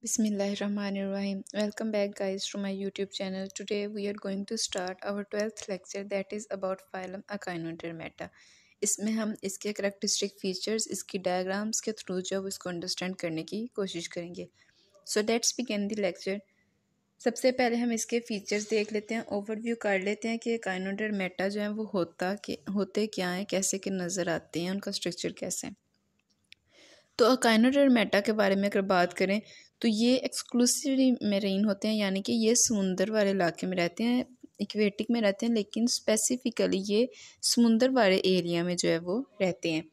Bismillahirrahmanirrahim. Welcome back guys to my YouTube channel. Today we are going to start our 12th lecture that is about phylum Echinodermata. इसमें हम इसके characteristic features इसकी diagrams के through जब इसको understand करने की कोशिश करेंगे. So let's begin the lecture. सबसे पहले हम इसके फीचर्स देख लेते हैं, ओवरव्यू कर लेते हैं कि एकाइनोडर्मेटा जो है वो होते क्या हैं, कैसे के नज़र आते हैं, उनका स्ट्रक्चर कैसे है. तो एकाइनोडर्मेटा के बारे में अगर बात करें तो ये एक्सक्लूसिवली मेरीन होते हैं, यानी कि ये समुंदर वाले इलाके में रहते हैं, इक्वेटिक में रहते हैं, लेकिन स्पेसिफिकली ये समुंदर वाले एरिया में जो है वो रहते हैं.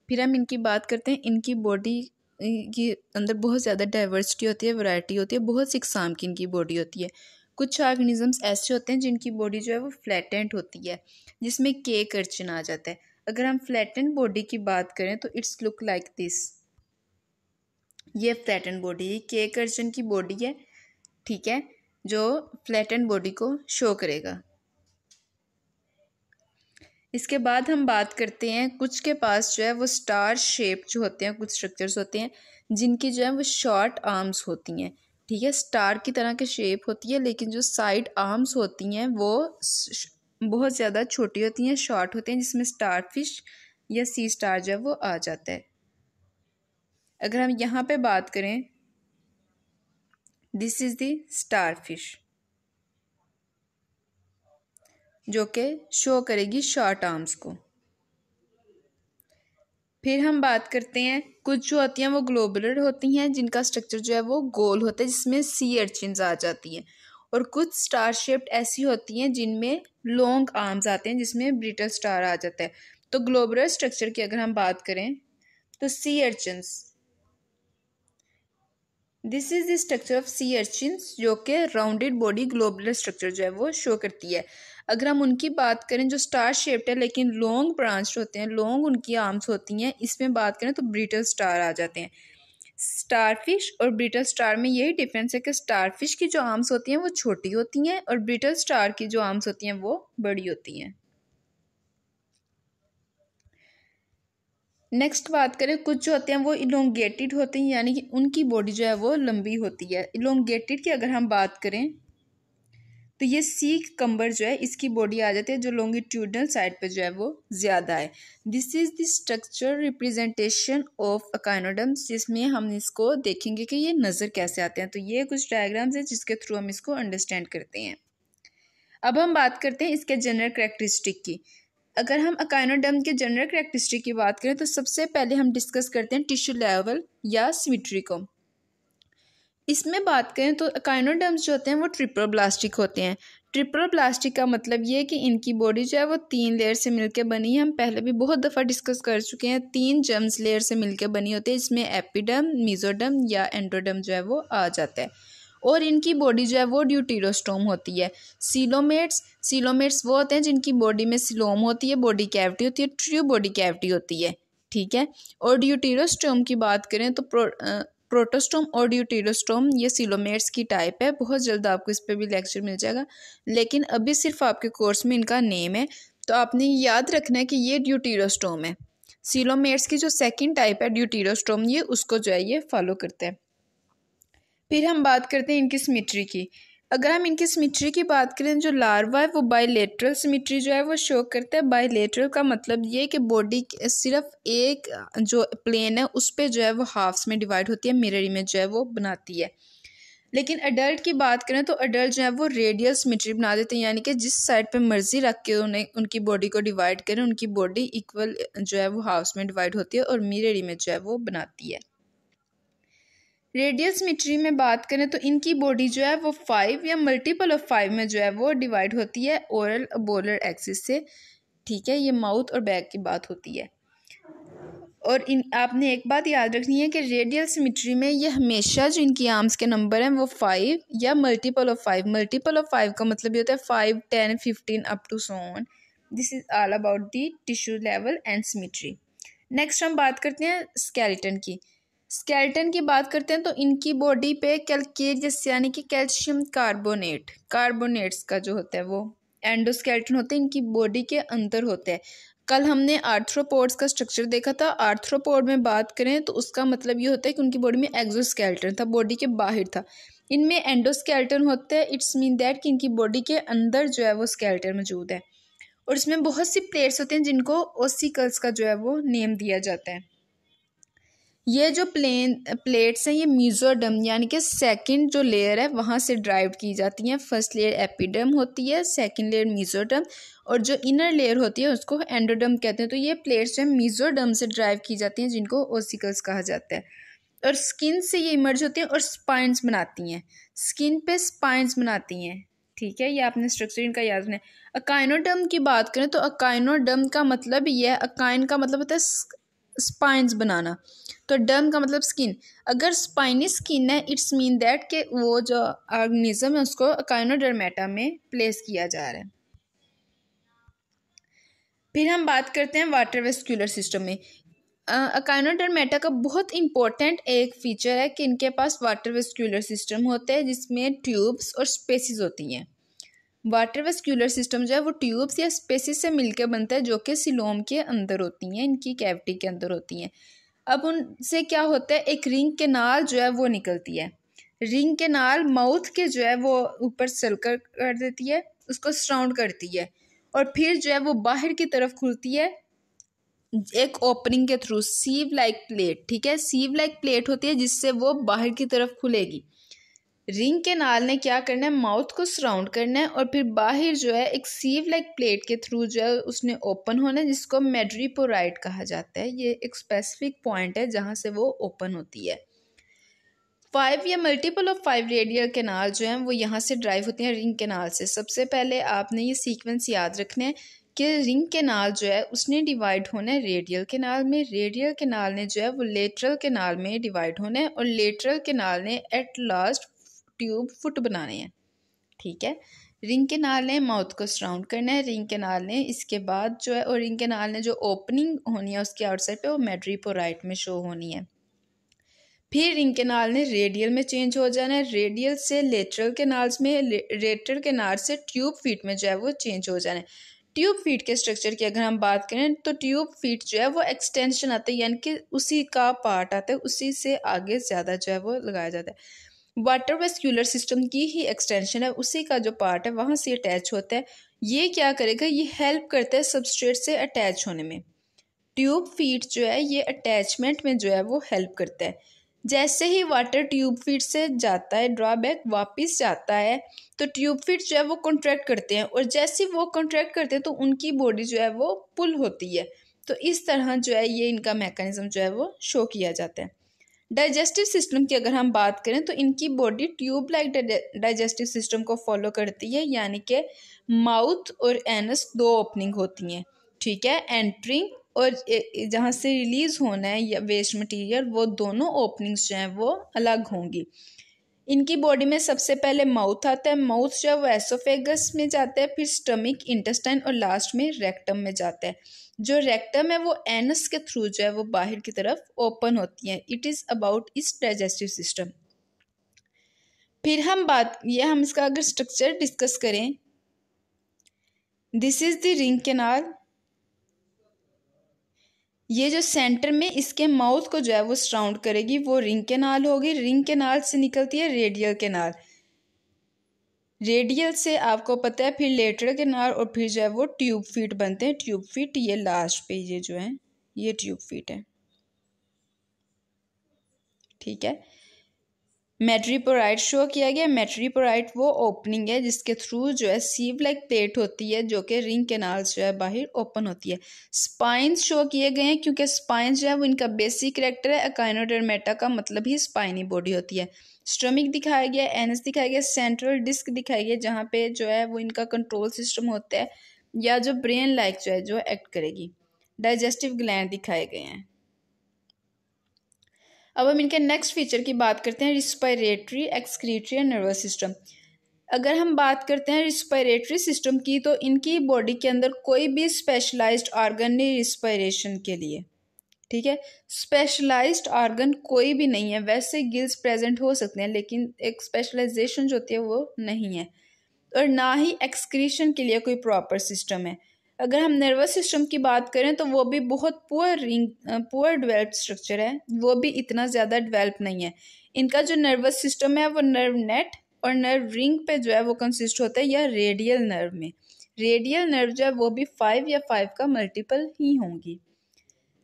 फिर हम इनकी बात करते हैं. इनकी बॉडी के अंदर बहुत ज़्यादा डाइवर्सिटी होती है, वैरायटी होती है, बहुत सी इकसाम की इनकी बॉडी होती है. कुछ ऑर्गेनिजम्स ऐसे होते हैं जिनकी बॉडी जो है वो फ्लैटेंट होती है, जिसमें केक अर्चिन आ जाता है. अगर हम फ्लैटेंट बॉडी की बात करें तो इट्स लुक लाइक दिस. ये फ्लैटेंड बॉडी है, केक अर्चिन की बॉडी है, ठीक है, जो फ्लैटेंड बॉडी को शो करेगा. इसके बाद हम बात करते हैं, कुछ के पास जो है वो स्टार शेप जो होते हैं, कुछ स्ट्रक्चर्स होते हैं जिनकी जो है वो शॉर्ट आर्म्स होती हैं, ठीक है, स्टार की तरह की शेप होती है, लेकिन जो साइड आर्म्स होती हैं वो बहुत ज़्यादा छोटी होती हैं, शॉर्ट होते हैं, जिसमें स्टार फिश या सी स्टार जो है वो आ जाता है. अगर हम यहाँ पे बात करें, this is the star fish जो कि शो करेगी शॉर्ट आर्म्स को. फिर हम बात करते हैं, कुछ जो होती हैं वो ग्लोबुलर होती हैं, जिनका स्ट्रक्चर जो है वो गोल होता है, जिसमें सी अर्चिन्स आ जाती हैं. और कुछ स्टार शेप्ड ऐसी होती हैं जिनमें लॉन्ग आर्म्स आते हैं, जिसमें ब्रिटल स्टार आ जाता है. तो ग्लोबुलर स्ट्रक्चर की अगर हम बात करें तो sea urchins, this is the structure of sea urchins, जो कि राउंडेड बॉडी ग्लोबुलर स्ट्रक्चर जो है वो शो करती है. अगर हम उनकी बात करें जो स्टार शेप्ड है लेकिन लॉन्ग ब्रांच होते हैं, लॉन्ग उनकी आर्म्स होती हैं, इसमें बात करें तो ब्रिटल स्टार आ जाते हैं. स्टारफिश और ब्रिटल स्टार में यही डिफरेंस है कि स्टारफिश की जो आर्म्स होती हैं वो छोटी होती हैं और ब्रिटल स्टार की जो आर्म्स होती हैं वो बड़ी होती हैं. नेक्स्ट बात करें, कुछ जो होते हैं वो इलोंगेटेड होते हैं, यानी कि उनकी बॉडी जो है वो लंबी होती है. इलोंगेटेड की अगर हम बात करें तो ये सी कम्बर जो है इसकी बॉडी आ जाती है, जो लॉन्गिट्यूडनल साइड पे जो है वो ज़्यादा है. This is the structure representation of echinoderms, जिसमें हम इसको देखेंगे कि ये नज़र कैसे आते हैं. तो ये कुछ डायग्राम्स हैं जिसके थ्रू हम इसको अंडरस्टैंड करते हैं. अब हम बात करते हैं इसके जनरल करेक्टरिस्टिक की. अगर हम एकाइनोडर्म के जनरल करेक्टरिस्टिक की बात करें तो सबसे पहले हम डिस्कस करते हैं टिश्यू लेवल या सिमेट्री को. इसमें बात करें तो एकाइनोडर्म्स जो होते हैं वो ट्रिप्लोब्लास्टिक होते हैं. ट्रिप्लोब्लास्टिक का मतलब ये है कि इनकी बॉडी जो है वो 3 लेयर से मिलकर बनी है. हम पहले भी बहुत दफ़ा डिस्कस कर चुके हैं, 3 जर्म्स लेयर से मिलकर बनी होती है, इसमें एपिडर्म, मेसोडर्म या एंडोडर्म जो है वो आ जाता है. और इनकी बॉडी जो है वो ड्यूटेरोस्टोम होती है. सीलोमेट्स वो होते हैं जिनकी बॉडी में सिलोम होती है, बॉडी कैविटी होती है, ट्रू बॉडी कैविटी होती है, ठीक है. और ड्यूटेरोस्टोम की बात करें तो प्रोटोस्टोम और ड्यूटेरोस्टोम ये सीलोमेट्स की टाइप है. बहुत जल्द आपको इस पर भी लेक्चर मिल जाएगा, लेकिन अभी सिर्फ आपके कोर्स में इनका नेम है. तो आपने याद रखना है कि ये ड्यूटेरोस्टोम है. सीलोमेट्स की जो सेकंड टाइप है ड्यूटेरोस्टोम, ये उसको जो है ये फॉलो करता है. फिर हम बात करते हैं इनकी सिमेट्री की. अगर हम इनकी सिमेट्री की बात करें, जो लार्वा है वो बायलेटरल सिमेट्री जो है वो शो करता है. बायलेटरल का मतलब ये कि बॉडी सिर्फ एक जो प्लेन है उस पर जो है वो हाफ्स में डिवाइड होती है, मिरर इमेज जो है वो बनाती है. लेकिन अडल्ट की बात करें तो अडल्ट जो है वो रेडियल सिमेट्री बना देते हैं, यानी कि जिस साइड पे मर्जी रख के उन्हें उनकी बॉडी को डिवाइड करें, उनकी बॉडी इक्वल जो है वो हाफ्स में डिवाइड होती है और मिरर इमेज जो है वो बनाती है. रेडियल सिमेट्री में बात करें तो इनकी बॉडी जो है वो 5 या मल्टीपल ऑफ 5 में जो है वो डिवाइड होती है ओरल बोलर एक्सिस से, ठीक है. ये माउथ और बैक की बात होती है. और आपने एक बात याद रखनी है कि रेडियल सिमेट्री में ये हमेशा जो इनकी आर्म्स के नंबर हैं वो 5 या मल्टीपल ऑफ 5. मल्टीपल ऑफ 5 का मतलब ये होता है 5, 10, 15 up to so on. This is all about the tissue level and symmetry. Next हम बात करते हैं स्केलेटन की. स्केलेटन की बात करते हैं तो इनकी बॉडी पे कैल्केरियस यानी कि कैल्शियम कार्बोनेट्स का जो होता है वो एंडोस्केलेटन होते हैं, इनकी बॉडी के अंदर होते हैं. कल हमने आर्थ्रोपोड्स का स्ट्रक्चर देखा था। आर्थ्रोपोड में बात करें तो उसका मतलब ये होता है कि उनकी बॉडी में एक्सोस्केलेटन था, बॉडी के बाहर था। इनमें एंडोस्केलेटन होता है, इट्स मीन दैट कि इनकी बॉडी के अंदर जो है वो स्केलेटन मौजूद है। और इसमें बहुत सी प्लेट्स होते हैं जिनको ओसिकल्स का जो है वो नेम दिया जाता है। ये जो प्लेट्स हैं ये मेसोडर्म यानी कि सेकंड जो लेयर है वहाँ से ड्राइव की जाती हैं। फर्स्ट लेयर एपिडर्म होती है, सेकंड लेयर मेसोडर्म, और जो इनर लेयर होती है उसको एंडोडर्म कहते हैं। तो ये प्लेट्स जो है मेसोडर्म से ड्राइव की जाती हैं जिनको ओसिकल्स कहा जाता है। और स्किन से ये इमर्ज होती हैं और स्पाइंस बनाती हैं, स्किन पे स्पाइंस बनाती हैं। ठीक है, ये आपने स्ट्रक्चर इनका याद रखना है। अकाइनोडर्म की बात करें तो अकाइनोडर्म का मतलब ये है, अकाइन का मतलब होता है स्पाइंस बनाना, तो डर्म का मतलब स्किन। अगर स्पाइनी स्किन है इट्स मीन दैट कि वो जो ऑर्गेनिज्म है उसको अकाइनोडर्मेटा में प्लेस किया जा रहा है। फिर हम बात करते हैं वाटर वेस्क्यूलर सिस्टम में। अकाइनोडर्मेटा का बहुत इंपॉर्टेंट एक फीचर है कि इनके पास वाटर वेस्क्यूलर सिस्टम होता है जिसमें ट्यूब्स और स्पेसिस होती हैं। वाटर वेस्क्यूलर सिस्टम जो है वो ट्यूब्स या स्पेसिस से मिलकर बनता है जो कि सिलोम के अंदर होती हैं, इनकी कैविटी के अंदर होती हैं। अब उनसे क्या होता है, एक रिंग कैनाल जो है वो निकलती है। रिंग कैनाल माउथ के जो है वो ऊपर सर्कल कर देती है, उसको सराउंड करती है, और फिर जो है वो बाहर की तरफ खुलती है एक ओपनिंग के थ्रू, सीव लाइक प्लेट। ठीक है, सीव लाइक प्लेट होती है जिससे वो बाहर की तरफ खुलेगी। रिंग कैनाल ने क्या करना है, माउथ को सराउंड करना है, और फिर बाहर जो है एक सीव लाइक प्लेट के थ्रू जो है उसने ओपन होना है जिसको मैड्रीपोराइट कहा जाता है। ये एक स्पेसिफिक पॉइंट है जहाँ से वो ओपन होती है। 5 या मल्टीपल ऑफ 5 रेडियल कैनाल जो हैं वो यहाँ से ड्राइव होती हैं रिंग कैनाल से। सबसे पहले आपने ये सीक्वेंस याद रखना है कि रिंग कैनाल जो है उसने डिवाइड होना है रेडियल कैनाल में, रेडियल कैनाल ने जो है वो लेटरल कैनाल में डिवाइड होना है, और लेटरल कैनाल ने एट लास्ट ट्यूब फुट बनाने हैं। ठीक है, रिंग कैनाल ने माउथ को सराउंड करना है, रिंग कैनाल ने इसके बाद जो है, और रिंग कैनाल ने जो ओपनिंग होनी है उसके आउटसाइड पे वो मैड्रीपोराइट में शो होनी है। फिर रिंग कैनाल ने रेडियल में चेंज हो जाना है, रेडियल से लेटरल कैनाल्स में, लेटरल कैनाल से ट्यूब फीट में जो है वो चेंज हो जाना है। ट्यूब फीट के स्ट्रक्चर की अगर हम बात करें तो ट्यूब फीट जो है वो एक्सटेंशन आता है, यानी कि उसी का पार्ट आता है, उसी से आगे ज़्यादा जो है वो लगाया जाता है। वाटर वेस्क्यूलर सिस्टम की ही एक्सटेंशन है, उसी का जो पार्ट है वहाँ से अटैच होता है। ये क्या करेगा, ये हेल्प करता है सबस्ट्रेट से अटैच होने में। ट्यूब फीट जो है ये अटैचमेंट में जो है वो हेल्प करता है। जैसे ही वाटर ट्यूब फीट से जाता है, ड्रॉबैक वापस जाता है, तो ट्यूब फीट जो है वो कॉन्ट्रैक्ट करते हैं, और जैसे ही वो कॉन्ट्रैक्ट करते हैं तो उनकी बॉडी जो है वो पुल होती है। तो इस तरह जो है ये इनका मैकेनिज्म जो है वो शो किया जाता है। डाइजेस्टिव सिस्टम की अगर हम बात करें तो इनकी body tube like digestive system को फॉलो करती है, यानी कि माउथ और एनस दो ओपनिंग होती हैं। ठीक है, एंट्रिंग और जहाँ से रिलीज होना है या वेस्ट मटेरियल, वो दोनों ओपनिंग्स जो हैं वो अलग होंगी। इनकी बॉडी में सबसे पहले माउथ आता है, माउथ जो है वो एसोफेगस में जाता है, फिर स्टमक, इंटेस्टाइन और लास्ट में रेक्टम में जाता है। जो रेक्टम है वो एनस के थ्रू जो है वो बाहर की तरफ ओपन होती है। इट इज़ अबाउट इस डाइजेस्टिव सिस्टम। फिर हम इसका अगर स्ट्रक्चर डिस्कस करें, this is the ring canal. ये जो सेंटर में इसके माउथ को जो है वो सराउंड करेगी वो रिंग कैनाल होगी। रिंग कैनाल से निकलती है रेडियल कैनाल, रेडियल से आपको पता है फिर लेटरल कैनाल, और फिर जो है वो ट्यूब फीट बनते हैं। ट्यूब फीट ये लास्ट पे ये जो है ये ट्यूब फीट है। ठीक है, मैट्रीपोराइट शो किया गया। मैट्रीपोराइट वो ओपनिंग है जिसके थ्रू जो है सीव लाइक प्लेट होती है जो कि रिंग कैनाल जो है बाहर ओपन होती है। स्पाइंस शो किए गए हैं क्योंकि स्पाइंस जो है वो इनका बेसिक कैरेक्टर है। अकाइनोडर्मेटा का मतलब ही स्पाइनी बॉडी होती है। स्टमक दिखाया गया, एनस दिखाया गया, सेंट्रल डिस्क दिखाई गई जहाँ पे जो है वो इनका कंट्रोल सिस्टम होता है या जो ब्रेन लाइक जो है जो एक्ट करेगी। डाइजेस्टिव ग्लैंड दिखाए गए हैं। अब हम इनके नेक्स्ट फीचर की बात करते हैं, respiratory, excretory and nervous system. अगर हम बात करते हैं रिस्पायरेटरी सिस्टम की तो इनकी बॉडी के अंदर कोई भी स्पेशलाइज्ड ऑर्गन नहीं रिस्पायरेशन के लिए। ठीक है, स्पेशलाइज्ड ऑर्गन कोई भी नहीं है। वैसे गिल्स प्रेजेंट हो सकते हैं लेकिन एक स्पेशलाइजेशन जो होती है वो नहीं है, और ना ही एक्सक्रीशन के लिए कोई प्रॉपर सिस्टम है। अगर हम नर्वस सिस्टम की बात करें तो वो भी बहुत पुअर डेवलप्ड स्ट्रक्चर है, वो भी इतना ज़्यादा डेवलप नहीं है। इनका जो नर्वस सिस्टम है वो नर्व नेट और नर्व रिंग पे जो है वो कंसिस्ट होता है, या रेडियल नर्व में। रेडियल नर्व जो है वो भी 5 या 5 का मल्टीपल ही होंगी।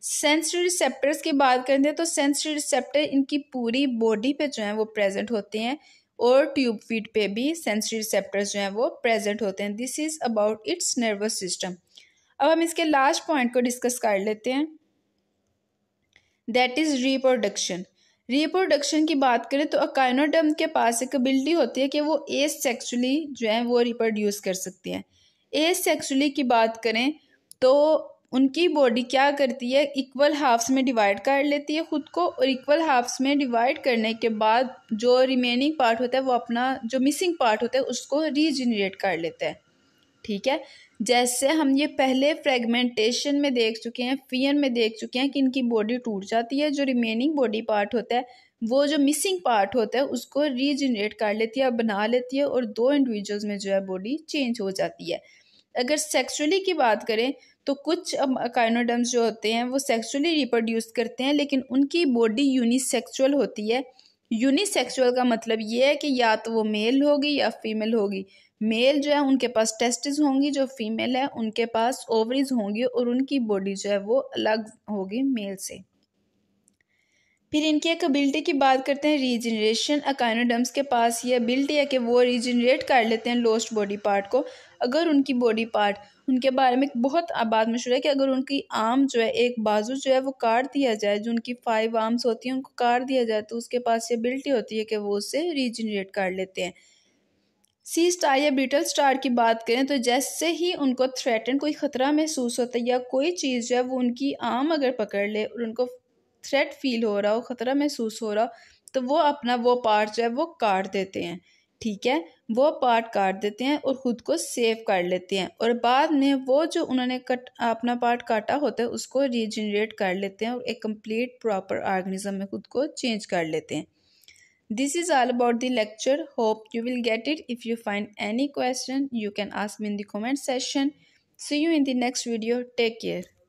सेंसरी रिसेप्टर्स की बात करते हैं तो सेंसरी रिसेप्टर इनकी पूरी बॉडी पे जो है वो प्रेजेंट होते हैं, और ट्यूब फीट पे भी सेंसरी रिसेप्टर्स जो हैं वो प्रेजेंट होते हैं। This is about it's nervous system. अब हम इसके लास्ट पॉइंट को डिस्कस कर लेते हैं, दैट इज रिप्रोडक्शन। रिप्रोडक्शन की बात करें तो अकाइनोडर्म के पास एक एबिलिटी होती है कि वो एसेक्सुअली जो है वो रिप्रोड्यूस कर सकते हैं। एसेक्सुअली की बात करें तो उनकी बॉडी क्या करती है, इक्वल हाफ्स में डिवाइड कर लेती है खुद को, और इक्वल हाफ्स में डिवाइड करने के बाद जो रिमेनिंग पार्ट होता है वो अपना जो मिसिंग पार्ट होता है उसको रीजनरेट कर लेता है। ठीक है, जैसे हम ये पहले फ्रेगमेंटेशन में देख चुके हैं, फियन में देख चुके हैं कि इनकी बॉडी टूट जाती है, जो रिमेनिंग बॉडी पार्ट होता है वो जो मिसिंग पार्ट होता है उसको रीजनरेट कर लेती है, बना लेती है, और 2 इंडिविजुअल्स में जो है बॉडी चेंज हो जाती है। अगर सेक्सुअली की बात करें तो कुछ अकाइनोडर्म्स जो होते हैं वो सेक्सुअली रिप्रोड्यूस करते हैं, लेकिन उनकी बॉडी यूनिसेक्सुअल होती है। यूनिसेक्सुअल का मतलब ये है कि या तो वो मेल होगी या फीमेल होगी। मेल जो है उनके पास टेस्टिस होंगी, जो फीमेल है उनके पास ओवरीज होंगी, और उनकी बॉडी जो है वो अलग होगी मेल से। फिर इनकी एक एबिलिटी की बात करते हैं, रीजनरेशन। अकाइनोडर्म्स के पास ये एबिलिटी है कि वो रीजनरेट कर लेते हैं लॉस्ट बॉडी पार्ट को। अगर उनकी बॉडी पार्ट, उनके बारे में बहुत बात मशहूर है कि अगर उनकी आर्म जो है, एक बाजू जो है वो काट दिया जाए, जो उनकी 5 आर्म्स होती हैं उनको काट दिया जाए, तो उसके पास ये एबिलिटी होती है कि वो उसे रीजनरेट कर लेते हैं। सी स्टार या बीटल स्टार की बात करें तो जैसे ही उनको थ्रेटन, कोई ख़तरा महसूस होता है, या कोई चीज़ जो है वो उनकी आर्म अगर पकड़ ले और उनको थ्रेट फील हो रहा हो, ख़तरा महसूस हो रहा हो, तो वो अपना वो पार्ट जो है वो काट देते हैं। ठीक है, वो पार्ट काट देते हैं और ख़ुद को सेव कर लेते हैं, और बाद में वो जो उन्होंने अपना पार्ट काटा होता है उसको रीजनरेट कर लेते हैं और एक कंप्लीट प्रॉपर ऑर्गेनिज्म में खुद को चेंज कर लेते हैं। This is all about the lecture. Hope you will get it. If you find any question, you can ask me in the comment section. See you in the next video. Take care.